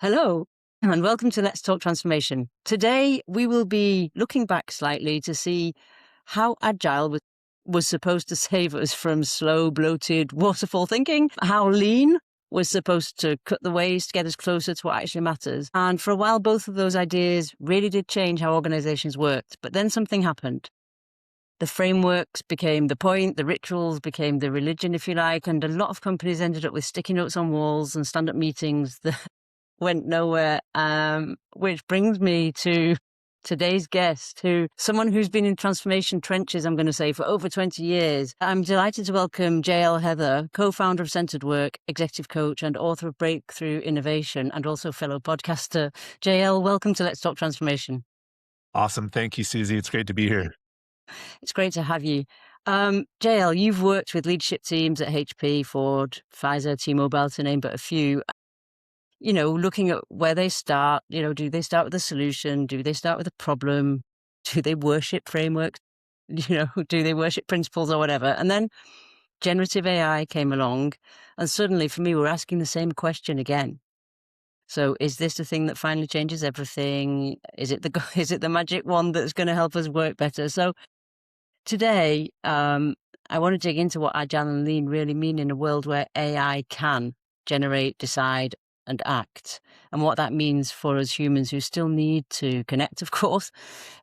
Hello, and welcome to Let's Talk Transformation. Today, we will be looking back slightly to see how Agile was supposed to save us from slow, bloated waterfall thinking, how Lean was supposed to cut the waste, get us closer to what actually matters. And for a while, both of those ideas really did change how organizations worked. But then something happened. The frameworks became the point, the rituals became the religion, if you like, and a lot of companies ended up with sticky notes on walls and stand-up meetings that went nowhere, which brings me to today's guest, someone who's been in transformation trenches, I'm going to say, for over 20 years. I'm delighted to welcome JL Heather, co-founder of Centered Work, executive coach, and author of Breakthrough Innovation, and also fellow podcaster. JL, welcome to Let's Talk Transformation. Awesome. Thank you, Susie. It's great to be here. It's great to have you. JL, you've worked with leadership teams at HP, Ford, Pfizer, T-Mobile, to name but a few. Looking at where they start, do they start with a solution? Do they start with a problem? Do they worship frameworks? Do they worship principles or whatever? And then generative AI came along, and suddenly for me, we're asking the same question again. So is this the thing that finally changes everything? Is it the magic wand that's going to help us work better? So today, I want to dig into what Agile and Lean really mean in a world where AI can generate, decide, and act, and what that means for us humans who still need to connect, of course,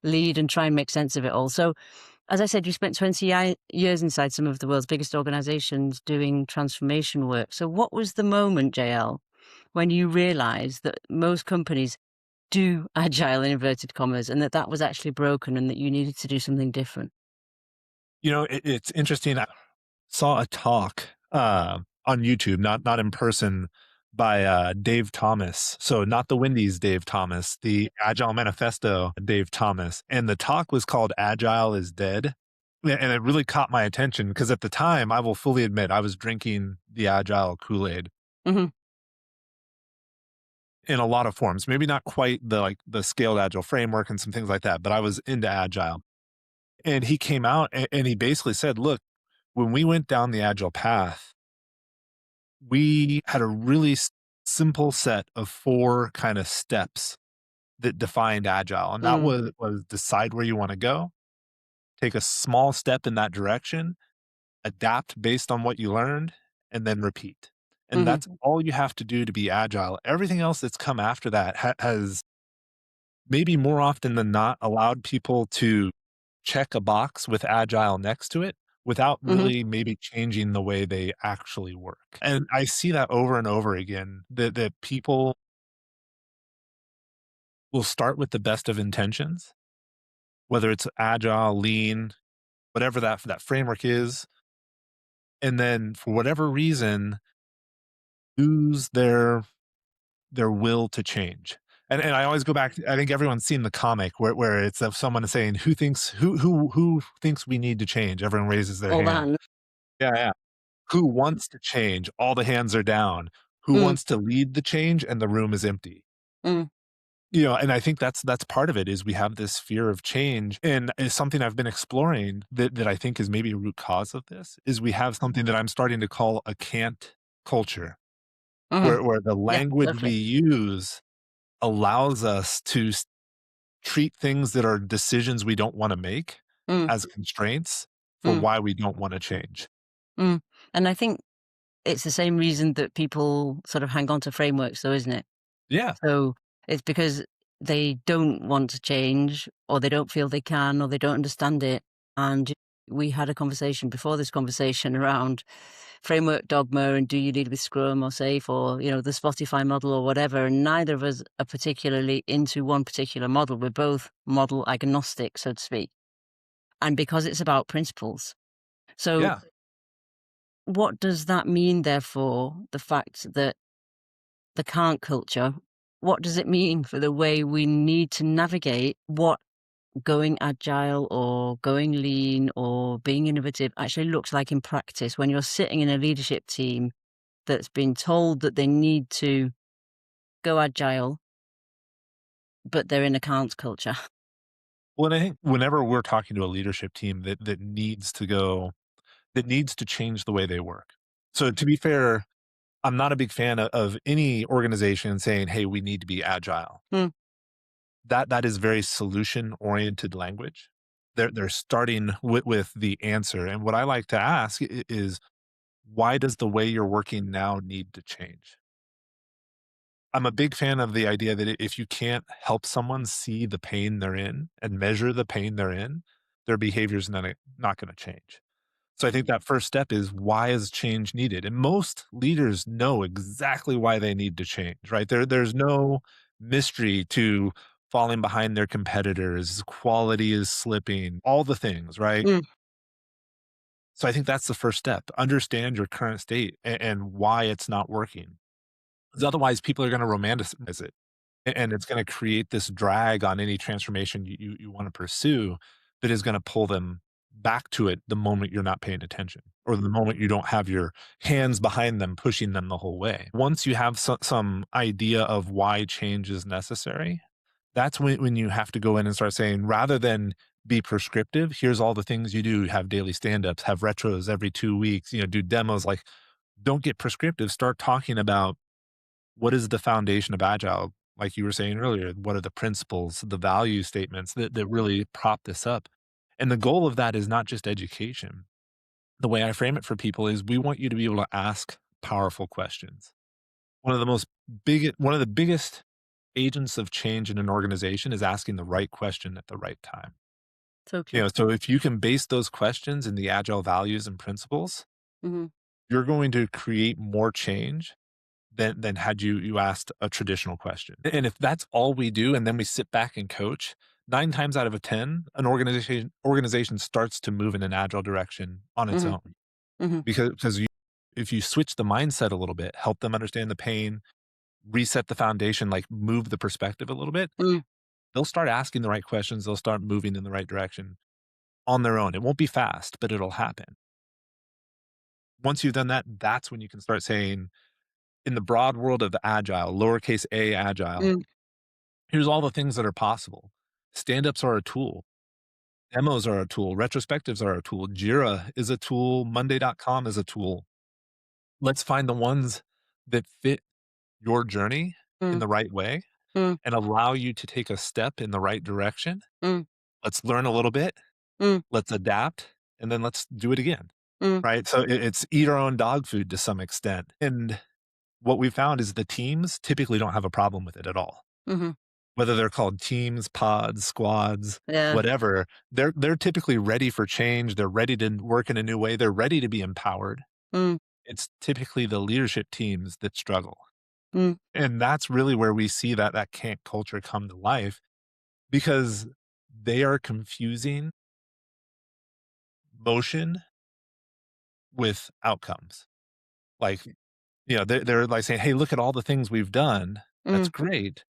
lead, and try and make sense of it all. So, as I said, you spent 20 years inside some of the world's biggest organizations doing transformation work. So what was the moment, JL, when you realized that most companies do Agile in inverted commas, and that was actually broken and that you needed to do something different? It's interesting. I saw a talk on YouTube, not in person, by Dave Thomas. So not the Wendy's Dave Thomas, the Agile Manifesto Dave Thomas. And the talk was called Agile is Dead. And it really caught my attention because at the time, I will fully admit, I was drinking the Agile Kool-Aid Mm-hmm. in a lot of forms. Maybe not quite the scaled Agile framework and some things like that, but I was into Agile. And he came out and he basically said, look, when we went down the Agile path, we had a really simple set of 4 kind of steps that defined Agile. And that was decide where you want to go, take a small step in that direction, adapt based on what you learned, and then repeat. And Mm-hmm. that's all you have to do to be Agile. Everything else that's come after that has maybe more often than not allowed people to check a box with Agile next to it without Mm-hmm. really maybe changing the way they actually work. And I see that over and over again, that people will start with the best of intentions, whether it's Agile, Lean, whatever that framework is, and then for whatever reason, lose their will to change. And I always go back, I think everyone's seen the comic where it's of someone saying, who thinks we need to change? Everyone raises their All hand. that. Yeah, yeah. Who wants to change? All the hands are down. Who Mm, wants to lead the change? And the room is empty. mm, And I think that's part of it is we have this fear of change. And it's something I've been exploring that I think is maybe a root cause of this is we have something that I'm starting to call a can't culture, mm. where the Yeah, language we lovely. use allows us to treat things that are decisions we don't want to make Mm, as constraints for mm, why we don't want to change. mm. And I think it's the same reason that people sort of hang on to frameworks, though, isn't it? Yeah. So it's because they don't want to change, or they don't feel they can, or they don't understand it. And we had a conversation before this conversation around framework dogma and do you lead with Scrum or Safe or, the Spotify model or whatever. And neither of us are particularly into one particular model. We're both model agnostic, so to speak. And because it's about principles. So Yeah. what does that mean, therefore, the fact that the can't culture, what does it mean for the way we need to navigate what going agile or going lean or being innovative actually looks like in practice when you're sitting in a leadership team that's been told that they need to go agile, but they're in a can't culture? Well, and I think whenever we're talking to a leadership team that needs to change the way they work. So to be fair, I'm not a big fan of any organization saying, "Hey, we need to be agile." Mm, That is very solution-oriented language. They're starting with the answer, and what I like to ask is, "Why does the way you're working now need to change?" I'm a big fan of the idea that if you can't help someone see the pain they're in and measure the pain they're in, their behavior's not gonna change. So I think that first step is, why is change needed? And most leaders know exactly why they need to change, right? There's no mystery to falling behind their competitors, quality is slipping, all the things, right? mm, So I think that's the first step. Understand your current state and why it's not working. 'Cause otherwise people are going to romanticize it, and it's going to create this drag on any transformation you want to pursue that is going to pull them back to it the moment you're not paying attention, or the moment you don't have your hands behind them pushing them the whole way. Once you have some idea of why change is necessary, that's when you have to go in and start saying, rather than be prescriptive, here's all the things you do: have daily stand-ups, have retros every 2 weeks, do demos. Like, don't get prescriptive. Start talking about, what is the foundation of Agile? Like you were saying earlier, what are the principles, the value statements that really prop this up? And the goal of that is not just education. The way I frame it for people is, we want you to be able to ask powerful questions. One of the biggest agents of change in an organization is asking the right question at the right time. so true. So if you can base those questions in the Agile values and principles, Hmm. you're going to create more change than had you asked a traditional question. And if that's all we do, and then we sit back and coach, 9 times out of 10, an organization starts to move in an agile direction on its Hmm. own. Hmm. Because if you switch the mindset a little bit, help them understand the pain, reset the foundation, like move the perspective a little bit, Mm. they'll start asking the right questions, they'll start moving in the right direction on their own. It won't be fast, but it'll happen. Once you've done that, that's when you can start saying, in the broad world of agile, lowercase a agile, Mm. here's all the things that are possible. Stand-ups are a tool. Demos are a tool. Retrospectives are a tool. Jira is a tool. Monday.com is a tool. Let's find the ones that fit your journey in Mm. the right way Mm. and allow you to take a step in the right direction. Mm. Let's learn a little bit. Mm. Let's adapt, and then let's do it again. Mm. Right. So it's eat our own dog food to some extent. And what we found is the teams typically don't have a problem with it at all. Hmm. Whether they're called teams, pods, squads, Yeah. whatever, they're typically ready for change, they're ready to work in a new way, they're ready to be empowered. Mm. It's typically the leadership teams that struggle, Mm. and that's really where we see that can't culture come to life, because they are confusing motion with outcomes. Like, they're, like, saying, "Hey, look at all the things we've done. That's Mm. great.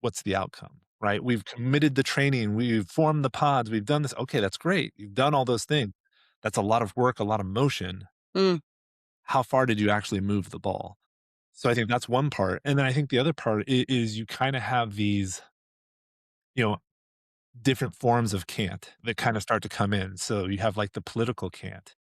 What's the outcome?" Right? We've committed the training, we've formed the pods, we've done this. Okay, that's great. You've done all those things. That's a lot of work, a lot of motion. Mm. How far did you actually move the ball? So I think that's one part. And then I think the other part is, you kind of have these, you know, different forms of can't that kind of start to come in. So you have like the political can't,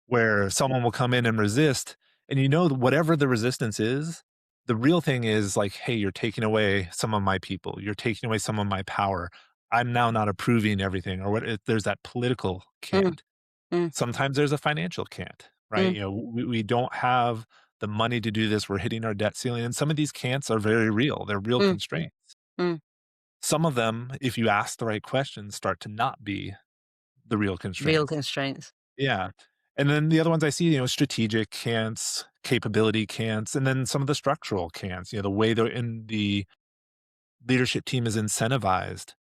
where someone will come in and resist, and whatever the resistance is, the real thing is like, "Hey, you're taking away some of my people, you're taking away some of my power, I'm now not approving everything," or there's that political Mm. can't. Mm. Sometimes there's a financial can't, right? Mm. We don't have the money to do this, we're hitting our debt ceiling, and some of these can'ts are very real, they're real Mm. constraints. Mm. Some of them, if you ask the right questions, start to not be the real Real constraints. constraints. Yeah. And then the other ones I see, strategic cants, capability cants, and then some of the structural cants, the way the leadership team is incentivized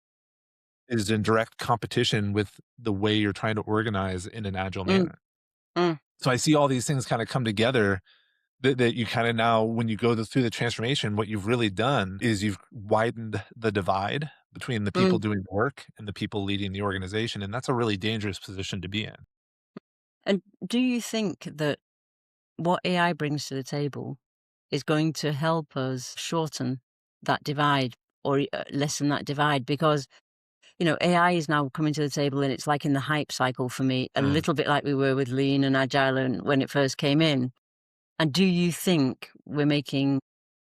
is in direct competition with the way you're trying to organize in an agile Mm. manner. Mm. So I see all these things kind of come together, that you kind of now, when you go through the transformation, what you've really done is you've widened the divide between the people Mm. doing the work and the people leading the organization. And that's a really dangerous position to be in. And do you think that what AI brings to the table is going to help us shorten that divide, or lessen that divide? Because, AI is now coming to the table, and it's like in the hype cycle for me, a Mm, little bit like we were with Lean and Agile and when it first came in. And do you think we're making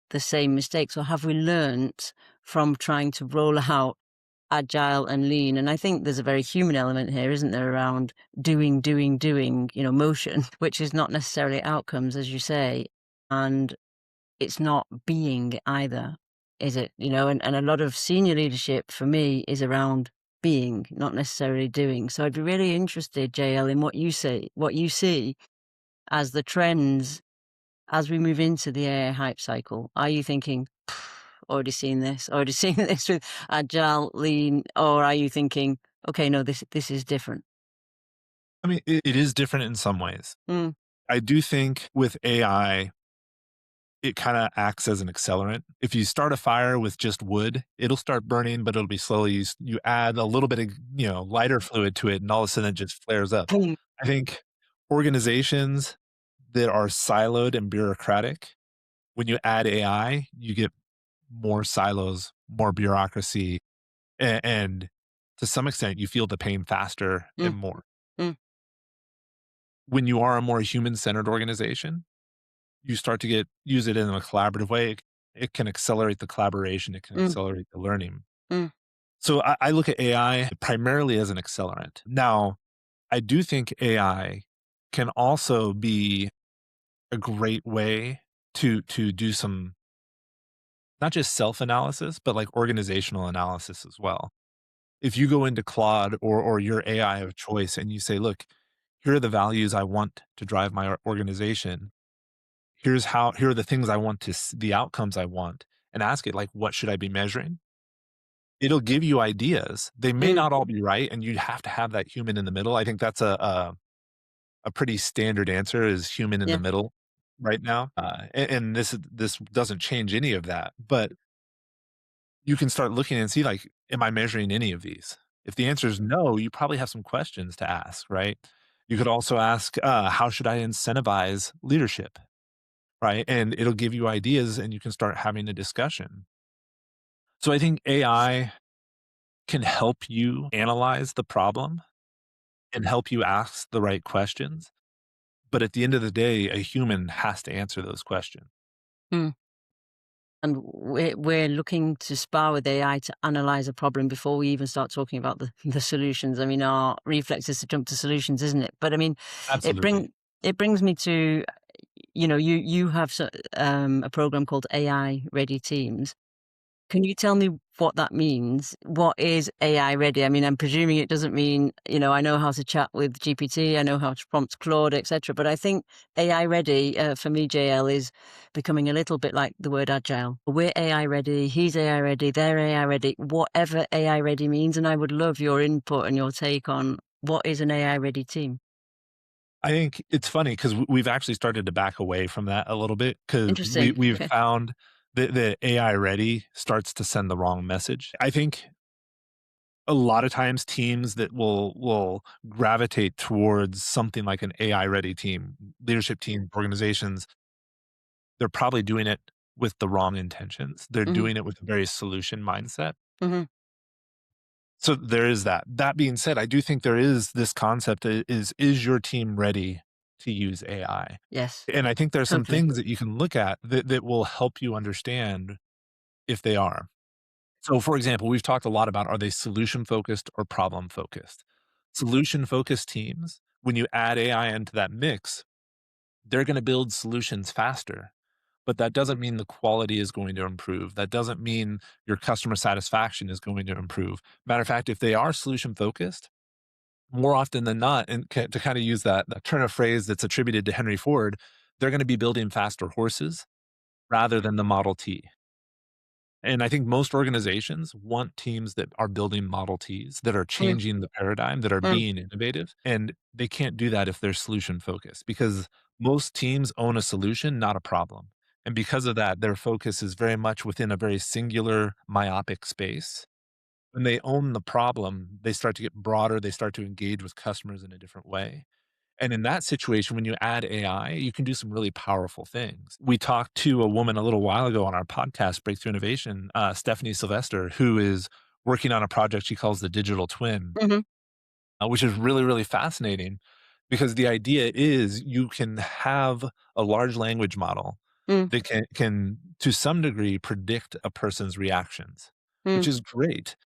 the same mistakes, or have we learnt from trying to roll out agile and lean? And I think there's a very human element here, isn't there, around doing, motion, which is not necessarily outcomes, as you say. And it's not being either, is it? And a lot of senior leadership for me is around being, not necessarily doing. So I'd be really interested, JL, in what you see as the trends as we move into the AI hype cycle. Are you thinking, already seen this, already seen this with agile, lean, or are you thinking, okay, no, this is different? I mean, it is different in some ways. Mm, I do think with AI, it kind of acts as an accelerant. If you start a fire with just wood, it'll start burning, but it'll be slowly. You add a little bit of lighter fluid to it, and all of a sudden it just flares up. boom. I think organizations that are siloed and bureaucratic, when you add AI, you get more silos, more bureaucracy, and to some extent, you feel the pain faster and Mm, more. mm, When you are a more human centered organization, you start to use it in a collaborative way. It can accelerate the collaboration. It can mm, accelerate the learning. mm, So I look at AI primarily as an accelerant. Now, I do think AI can also be a great way to do some not just self analysis, but like organizational analysis as well. If you go into Claude or your AI of choice and you say, look, here are the values I want to drive my organization. Here are the things I want the outcomes I want, and ask it like, what should I be measuring? It'll give you ideas. They may mm, not all be right, and you have to have that human in the middle. I think that's a pretty standard answer is human in the yeah. middle right now. And this doesn't change any of that, but you can start looking and see like, am I measuring any of these? If the answer is no, you probably have some questions to ask, right? You could also ask, how should I incentivize leadership? Right? And it'll give you ideas and you can start having a discussion. So I think AI can help you analyze the problem and help you ask the right questions. But at the end of the day, a human has to answer those questions. Mm. And we're looking to spar with AI to analyze a problem before we even start talking about the solutions. I mean, our reflex is to jump to solutions, isn't it? But I mean, it Absolutely. bring it brings me to, you have a program called AI Ready Teams. Can you tell me what that means? What is AI ready? I mean, I'm presuming it doesn't mean, I know how to chat with GPT, I know how to prompt Claude, etc. But I think AI ready, for me, JL, is becoming a little bit like the word agile. We're AI ready, he's AI ready, they're AI ready, whatever AI ready means. And I would love your input and your take on what is an AI ready team. I think it's funny because we've actually started to back away from that a little bit because Interesting. we've Okay. found that the AI ready starts to send the wrong message. I think a lot of times teams that will gravitate towards something like an AI ready team, leadership team, organizations, they're probably doing it with the wrong intentions. They're Hmm. doing it with a very solution mindset. Hmm. So there is that. That being said, I do think there is this concept is your team ready to use AI? Yes, And I think there's some totally. things that you can look at that will help you understand if they are. So for example, we've talked a lot about are they solution focused or problem focused? Solution focused teams, when you add AI into that mix, they're going to build solutions faster. But that doesn't mean the quality is going to improve. That doesn't mean your customer satisfaction is going to improve. Matter of fact, if they are solution focused, more often than not, and to kind of use that turn of phrase that's attributed to Henry Ford, they're going to be building faster horses rather than the Model T. And I think most organizations want teams that are building Model Ts, that are Mm, changing the paradigm, that are mm, being innovative. And they can't do that if they're solution focused because most teams own a solution, not a problem. And because of that, their focus is very much within a very singular, myopic space. When they own the problem, they start to get broader, they start to engage with customers in a different way. And in that situation, when you add AI, you can do some really powerful things. We talked to a woman a little while ago on our podcast, Breakthrough Innovation, Stephanie Sylvester, who is working on a project she calls the digital twin, mhm, which is really, really fascinating because the idea is you can have a large language model Mm, that can to some degree predict a person's reactions, which mm, is great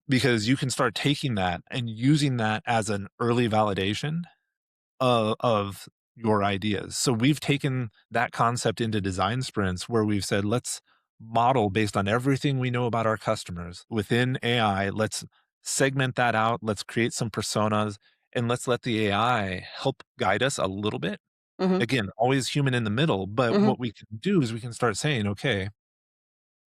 because you can start taking that and using that as an early validation of your ideas. So we've taken that concept into design sprints where we've said, let's model based on everything we know about our customers within AI. Let's segment that out. Let's create some personas and let's let the AI help guide us a little bit. mhm, Again, always human in the middle. But mhm, what we can do is we can start saying, okay,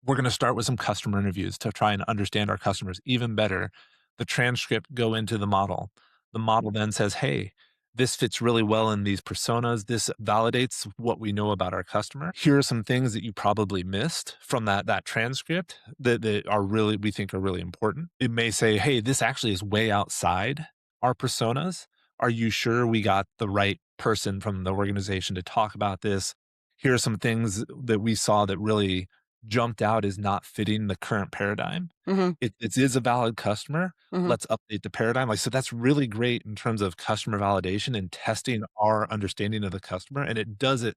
we're going to start with some customer interviews to try and understand our customers even better. The transcript go into the model. The model then says, "Hey, this fits really well in these personas. This validates what we know about our customer. Here are some things that you probably missed from that transcript that are really we think are really important." It may say, "Hey, this actually is way outside our personas. Are you sure we got the right person from the organization to talk about this? Here are some things that we saw that really jumped out as not fitting the current paradigm. mhm, It is a valid customer. mhm, Let's update the paradigm." Like, so that's really great in terms of customer validation and testing our understanding of the customer, and it does it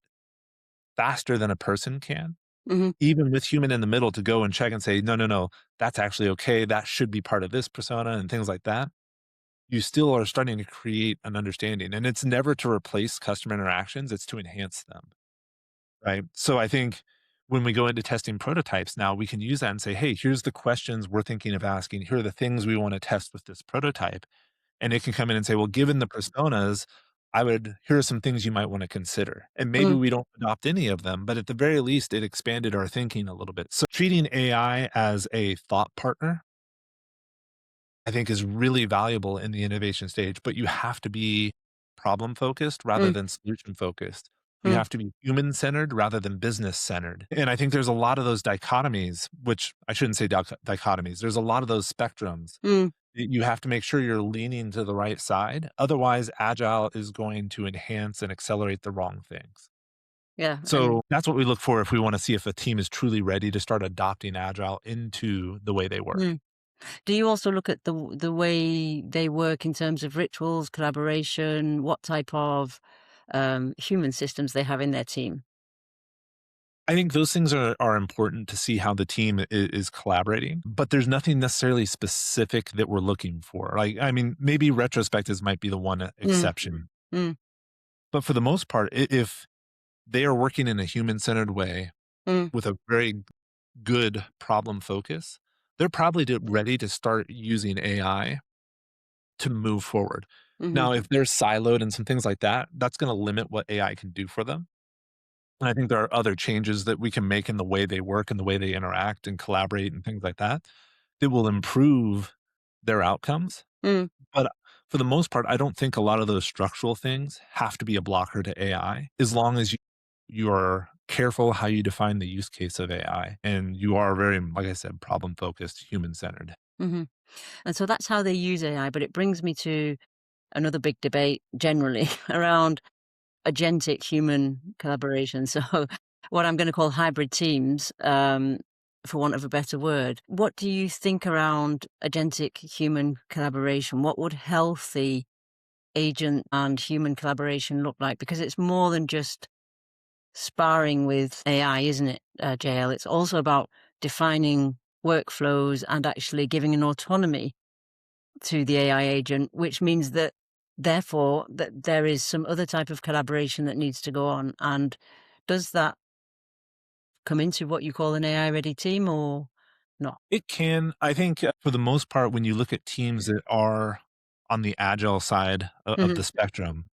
faster than a person can, mhm. even with human in the middle to go and check and say, "No, no, no, that's actually okay. That should be part of this persona," and things like that. You still are starting to create an understanding, and it's never to replace customer interactions, it's to enhance them. Right. So I think when we go into testing prototypes now, we can use that and say, hey, here's the questions we're thinking of asking. Here are the things we want to test with this prototype. And it can come in and say, well, given the personas, here are some things you might want to consider. And maybe Mm, we don't adopt any of them, but at the very least, it expanded our thinking a little bit. So treating AI as a thought partner, I think is really valuable in the innovation stage, but you have to be problem focused rather mm, than solution focused. You mm, have to be human centered rather than business centered. And I think there's a lot of those dichotomies, which I shouldn't say dichotomies. There's a lot of those spectrums. mm. You have to make sure you're leaning to the right side. Otherwise, agile is going to enhance and accelerate the wrong things. Yeah, and So that's what we look for if we want to see if a team is truly ready to start adopting agile into the way they work. mm. Do you also look at the way they work in terms of rituals, collaboration, what type of, human systems they have in their team? I think those things are important to see how the team is collaborating, but there's nothing necessarily specific that we're looking for. Like, I mean, maybe retrospectives might be the one Mm, exception, mm, but for the most part, if they are working in a human-centered way mm, with a very good problem focus, they're probably ready to start using AI to move forward. mhm, Now, if they're siloed and some things like that, that's going to limit what AI can do for them. And I think there are other changes that we can make in the way they work and the way they interact and collaborate and things like that, that will improve their outcomes. mm, But for the most part, I don't think a lot of those structural things have to be a blocker to AI as long as you're careful how you define the use case of AI and you are very, like I said, problem focused, human centered. mhm. And so that's how they use AI, but it brings me to another big debate generally around agentic human collaboration. So what I'm gonna call hybrid teams, for want of a better word. What do you think around agentic human collaboration? What would healthy agent and human collaboration look like? Because it's more than just sparring with AI, isn't it, JL? It's also about defining workflows and actually giving an autonomy to the AI agent, which means that therefore that there is some other type of collaboration that needs to go on. And does that come into what you call an AI ready team or not? It can, I think, for the most part, when you look at teams that are on the agile side of Mhm, the spectrum,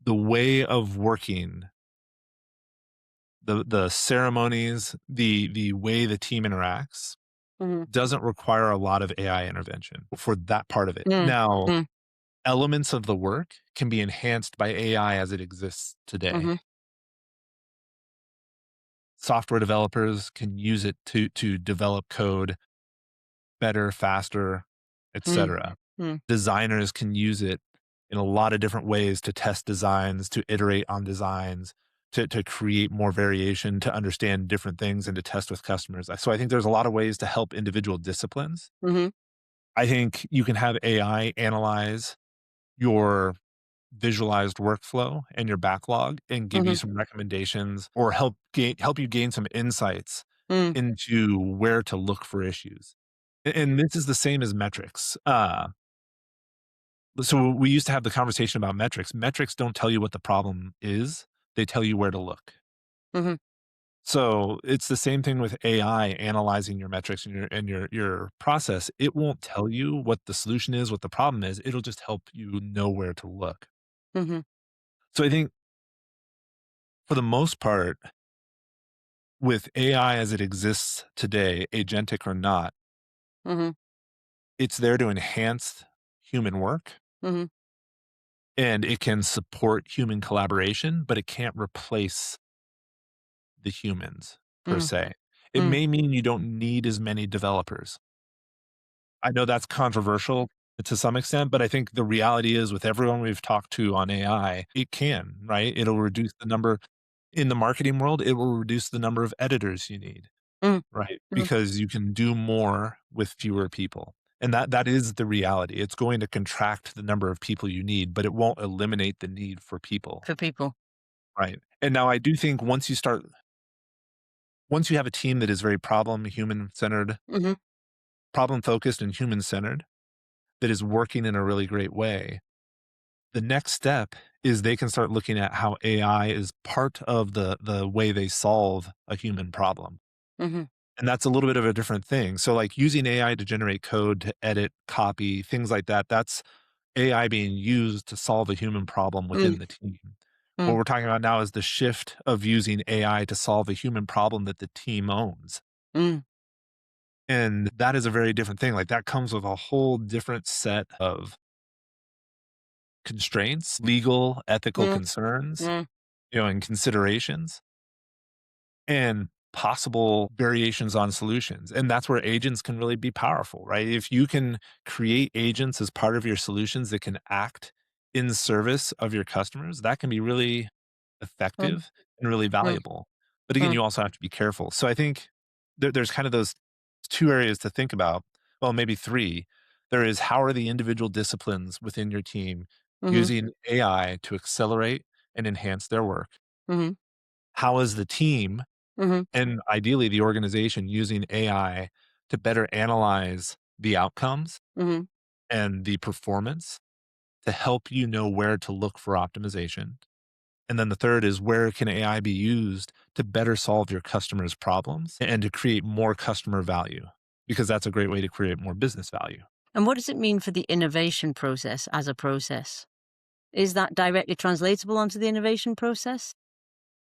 the way of working, the ceremonies, the way the team interacts mhm, doesn't require a lot of AI intervention for that part of it. mm, Now, mm, elements of the work can be enhanced by AI as it exists today. mhm, Software developers can use it to develop code better, faster, mm, etc. mm, Designers can use it in a lot of different ways to test designs, to iterate on designs, to create more variation, to understand different things, and to test with customers. So I think there's a lot of ways to help individual disciplines. mhm, I think you can have AI analyze your visualized workflow and your backlog and give you Mhm. some recommendations or help you gain some insights Mm. into where to look for issues. And this is the same as metrics. So we used to have the conversation about metrics. Metrics don't tell you what the problem is, they tell you where to look. Mhm. So it's the same thing with AI analyzing your metrics and your process. It won't tell you what the solution is, what the problem is. It'll just help you know where to look. Mhm. So I think for the most part, with AI as it exists today, agentic or not, Mhm. it's there to enhance human work Mhm. and it can support human collaboration, but it can't replace the humans per Mhm. se. It Mm. may mean you don't need as many developers. I know that's controversial to some extent, but I think the reality is with everyone we've talked to on AI, it can, right? It'll reduce the number in the marketing world, it will reduce the number of editors you need, Mm. right? Mhm. Because you can do more with fewer people. And that is the reality. It's going to contract the number of people you need, but it won't eliminate the need for people, For people. right? And now I do think once you have a team that is very human centered, Mhm. problem focused and human centered, that is working in a really great way, the next step is they can start looking at how AI is part of the way they solve a human problem. Mhm. And that's a little bit of a different thing. So like using AI to generate code, to edit, copy, things like that, that's AI being used to solve a human problem Mm. within the team. What Mm. we're talking about now is the shift of using AI to solve a human problem that the team owns. Mm. And that is a very different thing. Like that comes with a whole different set of constraints, legal, ethical Mm. concerns, Mm. and considerations and possible variations on solutions. And that's where agents can really be powerful, right? If you can create agents as part of your solutions that can act in service of your customers, that can be really Mm. effective and really Mm. valuable. But again, Mm. you also have to be careful. So I think there's kind of those two areas to think about. Well, maybe three. There is how are the individual disciplines within your team Mhm. using AI to accelerate and enhance their work? Mhm. How is the team Mhm. and ideally the organization using AI to better analyze the outcomes Mhm. and the performance to help you know where to look for optimization? And then the third is where can AI be used to better solve your customers' problems and to create more customer value? Because that's a great way to create more business value. And what does it mean for the innovation process as a process? Is that directly translatable onto the innovation process?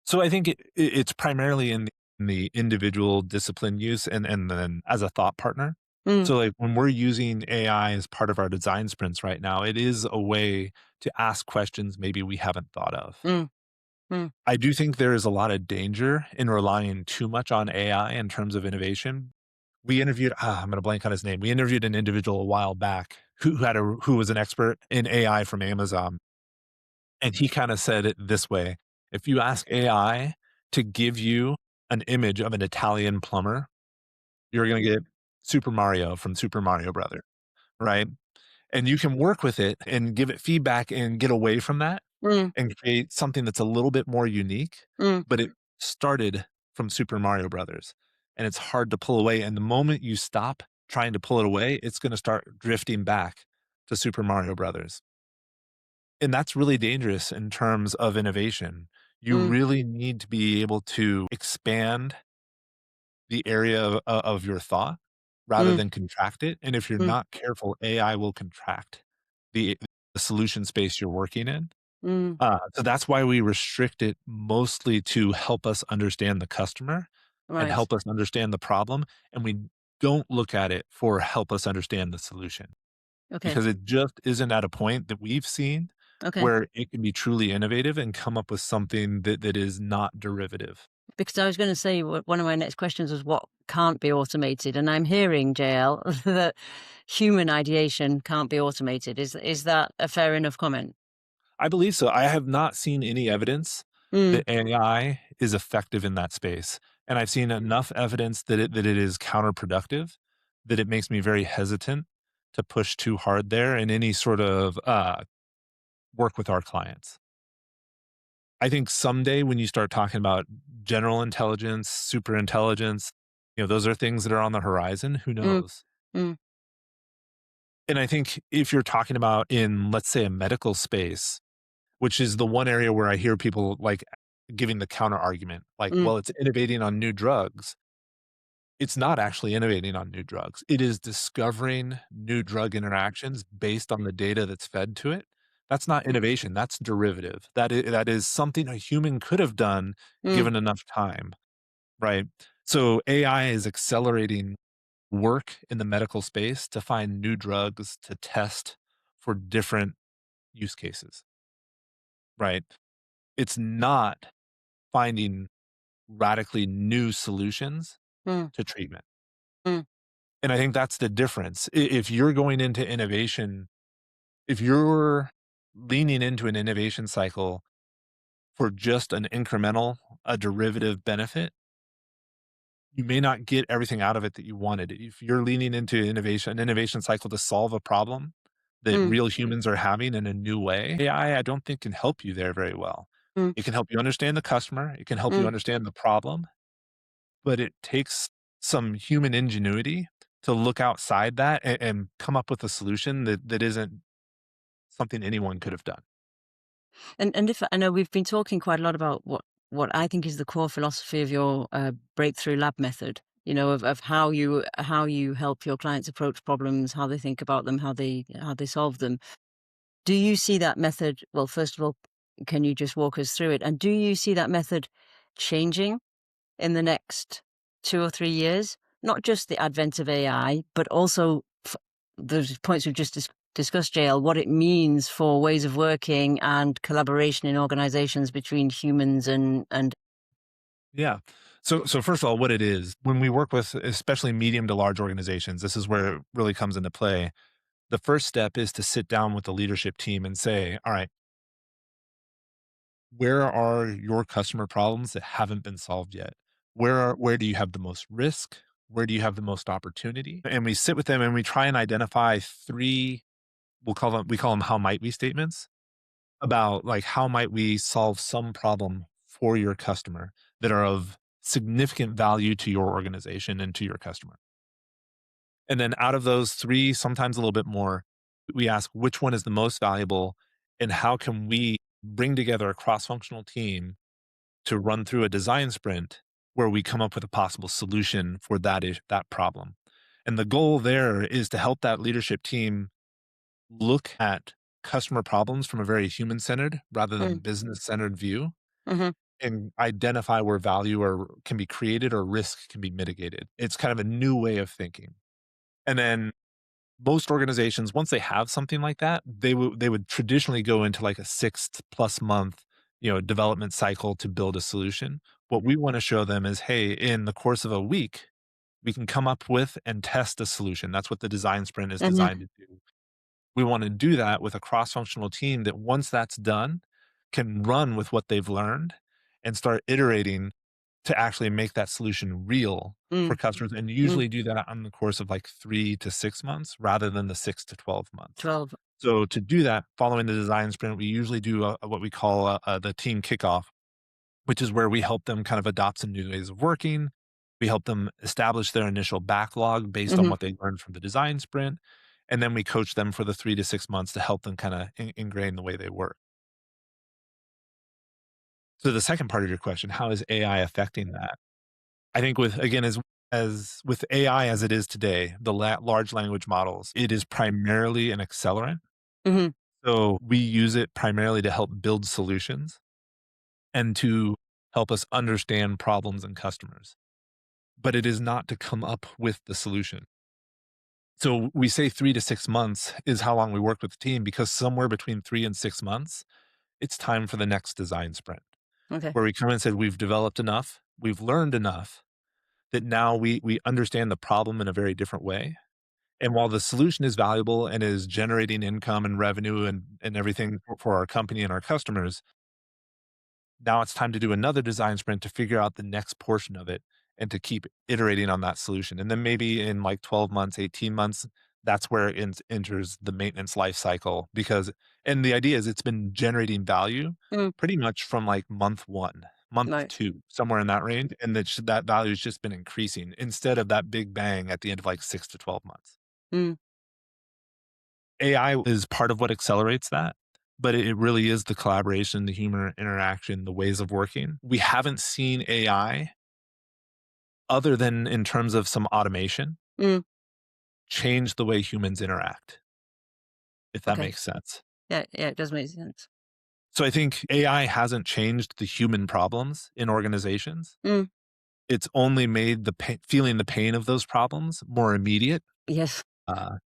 So I think it's primarily in the individual discipline use and then as a thought partner. Mm. So like when we're using AI as part of our design sprints right now, it is a way to ask questions maybe we haven't thought of. Mm. Mm. I do think there is a lot of danger in relying too much on AI in terms of innovation. We interviewed, I'm going to blank on his name. We interviewed an individual a while back who was an expert in AI from Amazon. And he kind of said it this way. If you ask AI to give you an image of an Italian plumber, you're going to get Super Mario from Super Mario Brother, right? And you can work with it and give it feedback and get away from that Mm. and create something that's a little bit more unique, Mm. but it started from Super Mario Brothers and it's hard to pull away. And the moment you stop trying to pull it away, it's going to start drifting back to Super Mario Brothers. And that's really dangerous in terms of innovation. You Mm. really need to be able to expand the area of your thought rather Mm. than contract it. And if you're Mm. not careful, AI will contract the solution space you're working in. Mm. So that's why we restrict it mostly to help us understand the customer and Right. help us understand the problem. And we don't look at it for help us understand the solution Okay. because it just isn't at a point that we've seen Okay. where it can be truly innovative and come up with something that is not derivative. Because I was going to say one of my next questions was what can't be automated, and I'm hearing JL that human ideation can't be automated. Is that a fair enough comment? I believe so. I have not seen any evidence Mm. that AI is effective in that space. And I've seen enough evidence that it is counterproductive that it makes me very hesitant to push too hard there in any sort of work with our clients. I think someday when you start talking about general intelligence, super intelligence, those are things that are on the horizon. Who Mm, knows? mm, And I think if you're talking about in, let's say, a medical space, which is the one area where I hear people like giving the counter argument, like, mm, well, it's innovating on new drugs. It's not actually innovating on new drugs. It is discovering new drug interactions based on the data that's fed to it. That's not innovation. That's derivative. That is something a human could have done mm, given enough time, right? So AI is accelerating work in the medical space to find new drugs to test for different use cases, right? It's not finding radically new solutions mm, to treatment. mm, And I think that's the difference. If you're going into innovation, if you're leaning into an innovation cycle for just an incremental, a derivative benefit, you may not get everything out of it that you wanted. If you're leaning into an innovation cycle to solve a problem that mm, real humans are having in a new way, AI, I don't think can help you there very well. mm, It can help you understand the customer. It can help you mm. understand the problem, but it takes some human ingenuity to look outside that and come up with a solution that isn't something anyone could have done. And if I know we've been talking quite a lot about what I think is the core philosophy of your breakthrough lab method. You know, of how you help your clients approach problems, how they think about them, how they solve them. Do you see that method? Well, first of all, can you just walk us through it? And do you see that method changing in the next 2 or 3 years? Not just the advent of AI, but also those points we've just discussed, JL, what it means for ways of working and collaboration in organizations between humans and Yeah. So first of all, what it is, when we work with especially medium to large organizations, this is where it really comes into play. The first step is to sit down with the leadership team and say, all right, where are your customer problems that haven't been solved yet? Where do you have the most risk? Where do you have the most opportunity? And we sit with them and we try and identify three, we call them how might we statements about like how might we solve some problem for your customer that are of significant value to your organization and to your customer. And then out of those three, sometimes a little bit more, we ask which one is the most valuable and how can we bring together a cross-functional team to run through a design sprint where we come up with a possible solution for that problem. And the goal there is to help that leadership team look at customer problems from a very human-centered rather than mm, business-centered view mhm, and identify where value or can be created or risk can be mitigated. It's kind of a new way of thinking. And then most organizations, once they have something like that, they would traditionally go into like a 6+ month, development cycle to build a solution. What we want to show them is, hey, in the course of a week, we can come up with and test a solution. That's what the design sprint is mhm, designed to do. We want to do that with a cross-functional team that once that's done, can run with what they've learned and start iterating to actually make that solution real for mm, customers, and mm, usually do that on the course of like 3 to 6 months rather than the 6 to 12 months. 12. So to do that, following the design sprint, we usually do what we call the team kickoff, which is where we help them kind of adopt some new ways of working. We help them establish their initial backlog based on Mhm. what they learned from the design sprint. And then we coach them for the 3 to 6 months to help them kind of ingrain the way they work. So the second part of your question, how is AI affecting that? I think with again, as with AI as it is today, the large language models, it is primarily an accelerant. Mhm, So we use it primarily to help build solutions and to help us understand problems and customers. But it is not to come up with the solution. So we say 3 to 6 months is how long we work with the team because somewhere between 3 and 6 months, it's time for the next design sprint okay. where we come in and said, we've developed enough, we've learned enough that now we understand the problem in a very different way. And while the solution is valuable and is generating income and revenue and everything for our company and our customers, now it's time to do another design sprint to figure out the next portion of it and to keep iterating on that solution. And then maybe in like 12 months, 18 months, That's where it enters the maintenance life cycle because and the idea is it's been generating value Mm, pretty much from like month 1, month right. 2, somewhere in that range, and that value has just been increasing instead of that big bang at the end of like 6 to 12 months. Mm, AI is part of what accelerates that, but it really is the collaboration, the human interaction, the ways of working. We haven't seen AI other than in terms of some automation mm, change the way humans interact, if that okay. makes sense. Yeah, yeah, it does make sense. So I think AI hasn't changed the human problems in organizations. Mm, It's only made feeling the pain of those problems more immediate, yes. uh,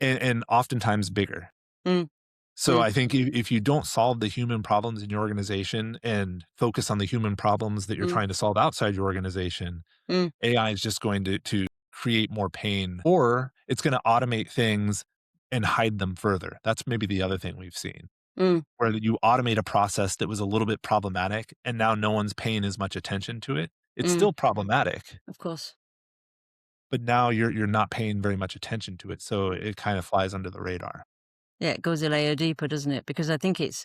and oftentimes bigger. Mm, So mm, I think if you don't solve the human problems in your organization and focus on the human problems that you're mm, trying to solve outside your organization, mm, AI is just going to create more pain, or it's going to automate things and hide them further. That's maybe the other thing we've seen, mm, where you automate a process that was a little bit problematic, and now no one's paying as much attention to it. It's mm, still problematic, of course. but now you're not paying very much attention to it, so it kind of flies under the radar. Yeah, it goes a layer deeper, doesn't it? Because I think it's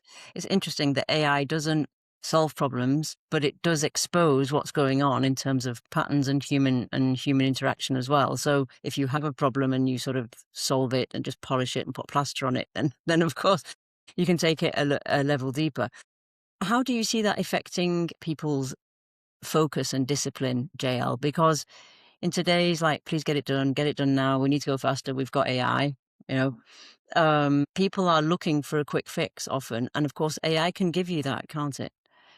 interesting that AI doesn't solve problems, but it does expose what's going on in terms of patterns and human interaction as well. So if you have a problem and you sort of solve it and just polish it and put plaster on it, then of course you can take it a level deeper. How do you see that affecting people's focus and discipline, JL? Because in today's like, please get it done now. We need to go faster. We've got AI, you know, people are looking for a quick fix often, and of course, AI can give you that, can't it?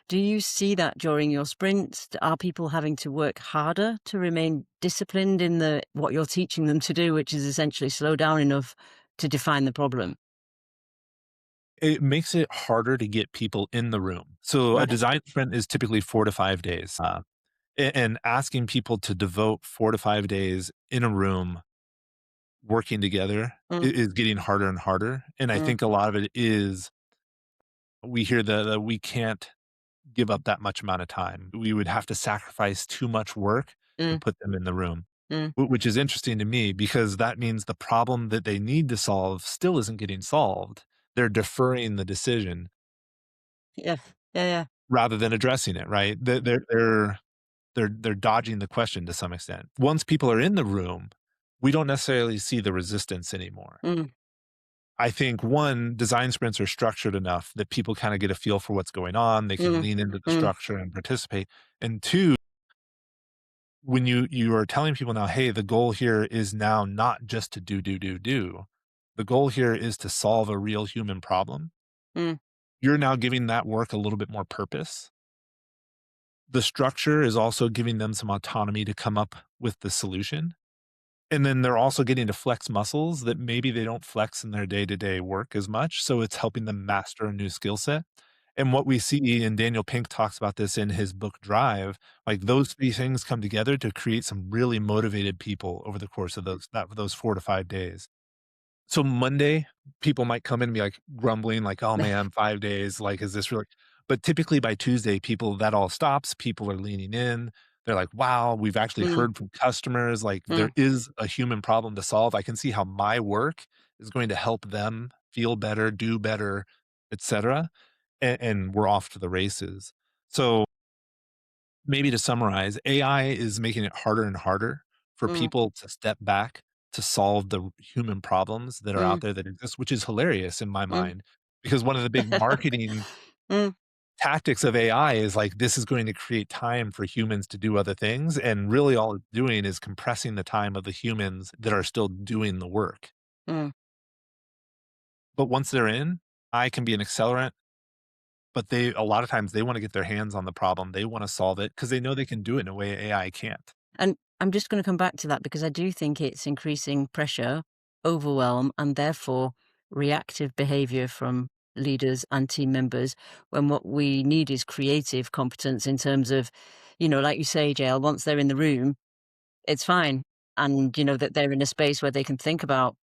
Do you see that during your sprints? Are people having to work harder to remain disciplined in the what you're teaching them to do, which is essentially slow down enough to define the problem? It makes it harder to get people in the room. So a Right. design sprint is typically 4 to 5 days, and asking people to devote 4 to 5 days in a room working together Mm, is getting harder and harder, and I mm, think a lot of it is we hear that we can't give up that much amount of time. We would have to sacrifice too much work to mm, put them in the room, mm. which is interesting to me because that means the problem that they need to solve still isn't getting solved. They're deferring the decision Yeah, yeah, yeah. rather than addressing it, right? They're dodging the question to some extent. Once people are in the room, we don't necessarily see the resistance anymore. Mm, I think one, design sprints are structured enough that people kind of get a feel for what's going on. They can mm, lean into the mm, structure and participate. And two, when you are telling people now, hey, the goal here is now not just to do. The goal here is to solve a real human problem. mm, You're now giving that work a little bit more purpose. The structure is also giving them some autonomy to come up with the solution. And then they're also getting to flex muscles that maybe they don't flex in their day-to-day work as much, so it's helping them master a new skill set. And what we see, and Daniel Pink talks about this in his book Drive, like those 3 things come together to create some really motivated people over the course of those 4 to 5 days. So Monday, people might come in and be like grumbling, like, "Oh man, 5 days, like, is this really?" But typically by Tuesday, people that all stops, people are leaning in. They're like, "Wow, we've actually mm, heard from customers, like, there mm, is a human problem to solve. I can see how my work is going to help them feel better, do better, etcetera." And we're off to the races. So maybe to summarize, AI is making it harder and harder for mm, people to step back to solve the human problems that are mm, out there that exist, which is hilarious in my mm. mind. Because one of the big marketing Mm, tactics of AI is like, this is going to create time for humans to do other things. And really, all it's doing is compressing the time of the humans that are still doing the work. mm, But once they're in, I can be an accelerant, but a lot of times they want to get their hands on the problem. They want to solve it because they know they can do it in a way AI can't. and I'm just gonna come back to that because I do think it's increasing pressure, overwhelm, and therefore reactive behavior from leaders and team members when what we need is creative competence in terms of, like you say, JL, once they're in the room, it's fine. And, that they're in a space where they can think about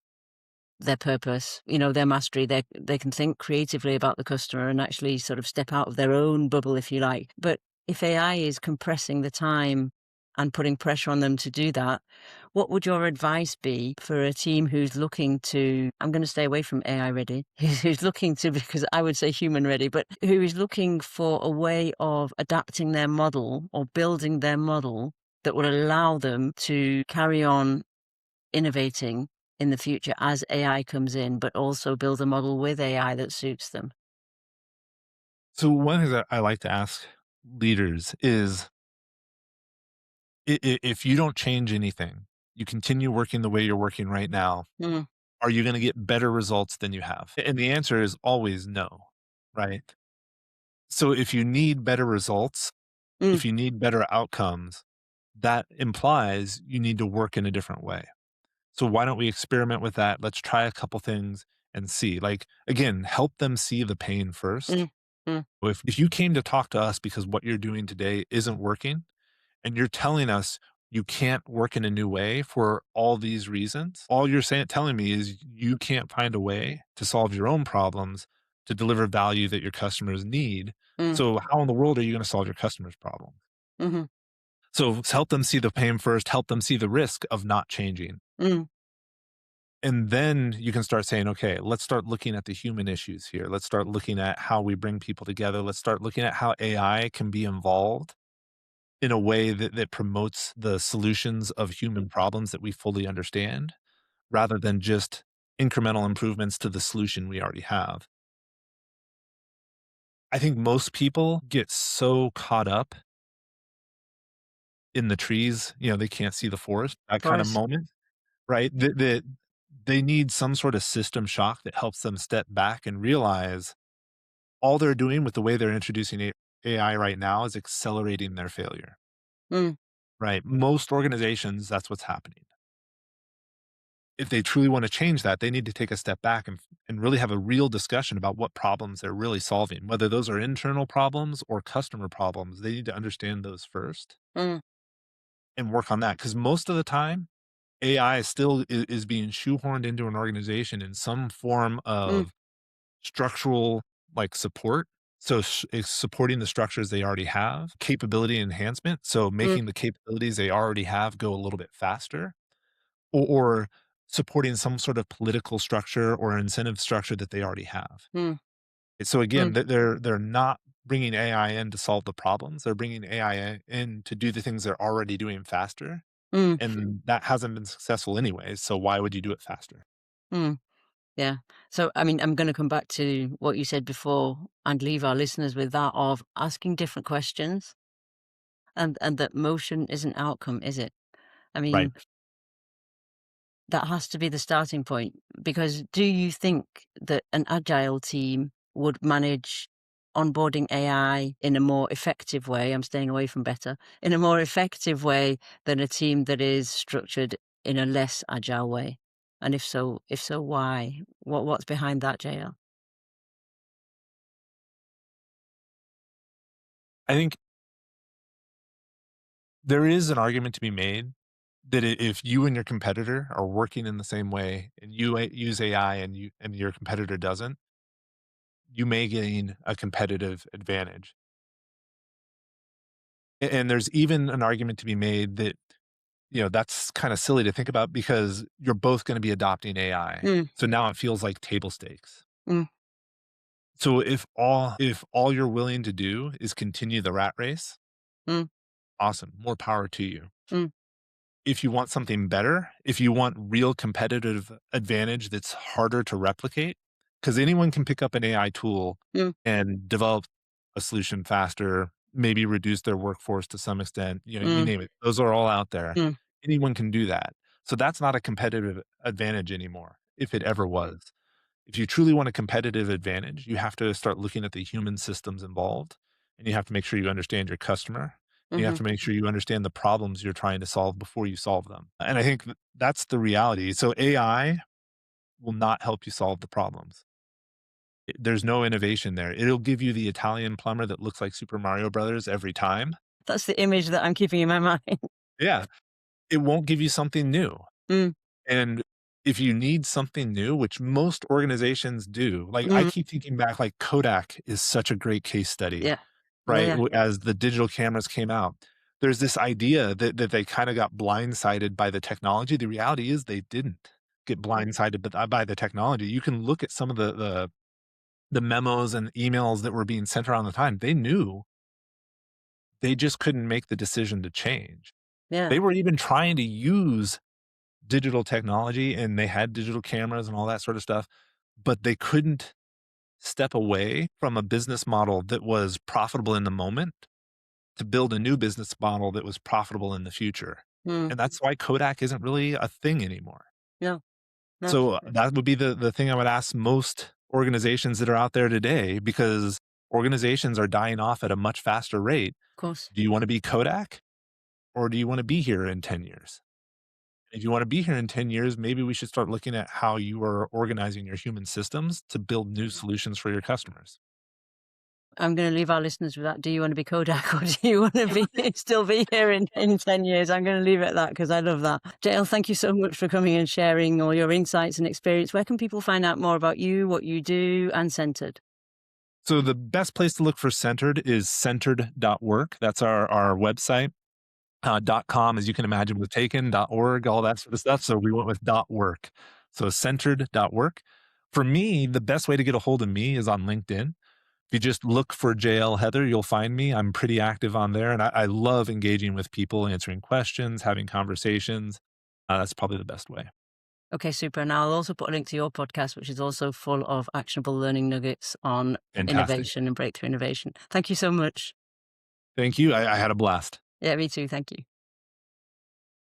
their purpose, their mastery. They can think creatively about the customer and actually sort of step out of their own bubble, if you like. But if AI is compressing the time and putting pressure on them to do that. What would your advice be for a team who's looking to, I'm going to stay away from AI ready, who's looking to, because I would say human ready, but who is looking for a way of adapting their model or building their model that would allow them to carry on innovating in the future as AI comes in, but also build a model with AI that suits them? So one thing that I like to ask leaders is if you don't change anything, you continue working the way you're working right now, Mm, are you going to get better results than you have? And the answer is always no, right? So if you need better results, mm, if you need better outcomes, that implies you need to work in a different way. So why don't we experiment with that? Let's try a couple things and see. Like, again, help them see the pain mm, first. mm, If you came to talk to us because what you're doing today isn't working, and you're telling us you can't work in a new way for all these reasons, all you're saying telling me is you can't find a way to solve your own problems to deliver value that your customers need. mm, So how in the world are you going to solve your customers' problem? mhm, So help them see the pain first, help them see the risk of not changing. mm, And then you can start saying, okay, let's start looking at the human issues here. Let's start looking at how we bring people together. Let's start looking at how AI can be involved in a way that promotes the solutions of human problems that we fully understand, rather than just incremental improvements to the solution we already have. I think most people get so caught up in the trees, they can't see the forest, that kind of forest. moment, right? That they need some sort of system shock that helps them step back and realize all they're doing with the way they're introducing AI right now is accelerating their failure, Mm, right? Most organizations, that's what's happening. If they truly want to change that, they need to take a step back and really have a real discussion about what problems they're really solving, whether those are internal problems or customer problems. They need to understand those first mm, and work on that. Because most of the time, AI is being shoehorned into an organization in some form mm, of structural like support. So it's supporting the structures they already have, capability enhancement. So mm, making the capabilities they already have go a little bit faster, or supporting some sort of political structure or incentive structure that they already have. mm, So again, mm, they're not bringing AI in to solve the problems. They're bringing AI in to do the things they're already doing faster, mm, and that hasn't been successful anyways. So why would you do it faster? mm. Yeah. So, I mean, I'm gonna come back to what you said before and leave our listeners with that of asking different questions, and that motion isn't outcome, is it? I Right. mean, that has to be the starting point, because do you think that an agile team would manage onboarding AI in a more effective way? I'm staying away from better, in a more effective way than a team that is structured in a less agile way? And if so, why? What's behind that, JL? I think there is an argument to be made that if you and your competitor are working in the same way and you use AI and your competitor doesn't, you may gain a competitive advantage. And there's even an argument to be made that, that's kind of silly to think about because you're both going to be adopting AI. Mm, So now it feels like table stakes. mm, So if all you're willing to do is continue the rat race, mm, awesome, more power to you. mm, If you want something better, if you want real competitive advantage that's harder to replicate, because anyone can pick up an AI tool mm, and develop a solution faster, maybe reduce their workforce to some extent, you mm, name it. Those are all out there. mm, Anyone can do that. So that's not a competitive advantage anymore, if it ever was. If you truly want a competitive advantage, you have to start looking at the human systems involved, and you have to make sure you understand your customer. And you have mhm. to make sure you understand the problems you're trying to solve before you solve them. And I think that's the reality. So AI will not help you solve the problems. There's no innovation there. It'll give you the Italian plumber that looks like Super Mario Brothers every time. That's the image that I'm keeping in my mind. Yeah, it won't give you something new. Mm, And if you need something new, which most organizations do, like I mm, keep thinking back, like Kodak is such a great case study, yeah. Yeah, right? yeah. As the digital cameras came out, there's this idea that they kind of got blindsided by the technology. The reality is they didn't get blindsided by the technology. You can look at some of the memos and emails that were being sent around the time. They knew, they just couldn't make the decision to change. Yeah. They were even trying to use digital technology, and they had digital cameras and all that sort of stuff, but they couldn't step away from a business model that was profitable in the moment to build a new business model that was profitable in the future. Mm. And that's why Kodak isn't really a thing anymore. No, no, So, of that would be the thing I would ask most organizations that are out there today, because organizations are dying off at a much faster rate. course. Do you wanna be Kodak, or do you wanna be here in 10 years? If you wanna be here in 10 years, maybe we should start looking at how you are organizing your human systems to build new solutions for your customers. I'm gonna leave our listeners with that. Do you wanna be Kodak or do you wanna be still be here in 10 years? I'm gonna leave it at that because I love that. Dale, thank you so much for coming and sharing all your insights and experience. Where can people find out more about you, what you do, and Centered? So the best place to look for Centered is centered.work. That's our website. .com, as you can imagine, was taken, .org, all that sort of stuff. So we went with .work. So centered.work. For me, the best way to get a hold of me is on LinkedIn. If you just look for JL Heather, you'll find me. I'm pretty active on there, and I love engaging with people, answering questions, having conversations. That's probably the best way. Okay, super. And I'll also put a link to your podcast, which is also full of actionable learning nuggets on Fantastic. innovation and breakthrough innovation. Thank you so much. Thank you. I had a blast. Yeah, me too. Thank you.